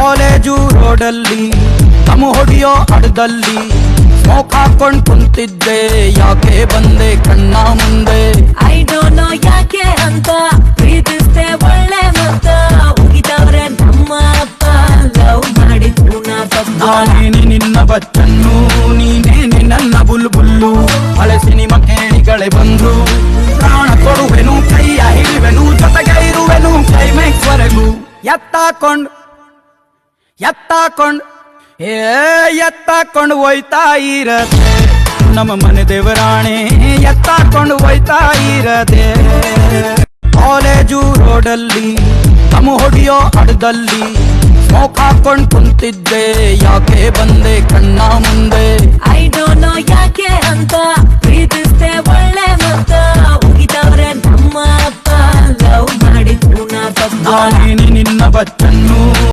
College ರೋಡಲ್ಲಿ ತಮ್ಮ ಹೊಡಿಯೋ ಅಡ್ದಲ್ಲಿ smoke ಹಾಕೊಂಡ್ ಕುಂತಿದ್ದೆ, ಯಾಕೆ ಬಂದೆ ಕಣ್ಣ ಮುಂದೆ. ಐ ಡೋಂಟ್ ನೋ ಯಾಕೆ ಅಂತ ಪ್ರೀತಿಸ್ತೆ ಒಳ್ಳೆ ಮತ್ತ ಉಗಿದವ್ರೆ ನಮ್ಮ ಅಪ್ಪ ಲವ್ ಮಾಡಿದ್ರು ನಾ ತಪ್ಪ. ನಾನೇನೆ ನಿನ್ನ ಬಚ್ಚನ್ನು, ನೀನೇನೆ ನನ್ನ ಬುಲ್ಬುಲ್ಲು. ಹಳೆ ಸಿನಿಮಾ ಕೇಳಿಗಳೇ ಬಂದ್ರು, ಪ್ರಾಣ ಕೊಡುವೆನು, ಕೈಯ ಹಿಡಿವೆನು, ಜೊತೆಗೆ ಇರುವೆನು ಕ್ಲೈಮ್ಯಾಕ್ಸ್ ವರೆಗೂ. ಎತ್ತಾಕೊಂಡು ಹೋಯ್ತಾ ಇರದೆ ನಮ್ಮ ಮನೆ ದೇವರಾಣೆ, ಎತ್ತಾಕೊಂಡು ಹೋಯ್ತಾ ಇರದೆ. ಕಾಲೇಜು ರೋಡಲ್ಲಿ ತಮ್ಮ ಹೊಡಿಯೋ ಅಡ್ದಲ್ಲಿ ಸ್ಮೋಕ್ ಹಾಕೊಂಡ್ ಕುಂತಿದ್ದೆ, ಯಾಕೆ ಬಂದೆ ಕಣ್ಣ ಮುಂದೆ. ಐ ಡೋಂಟ್ ನೋ ಯಾಕೆ ಅಂತ ಪ್ರೀತಿಸ್ತೆ ಒಳ್ಳೆ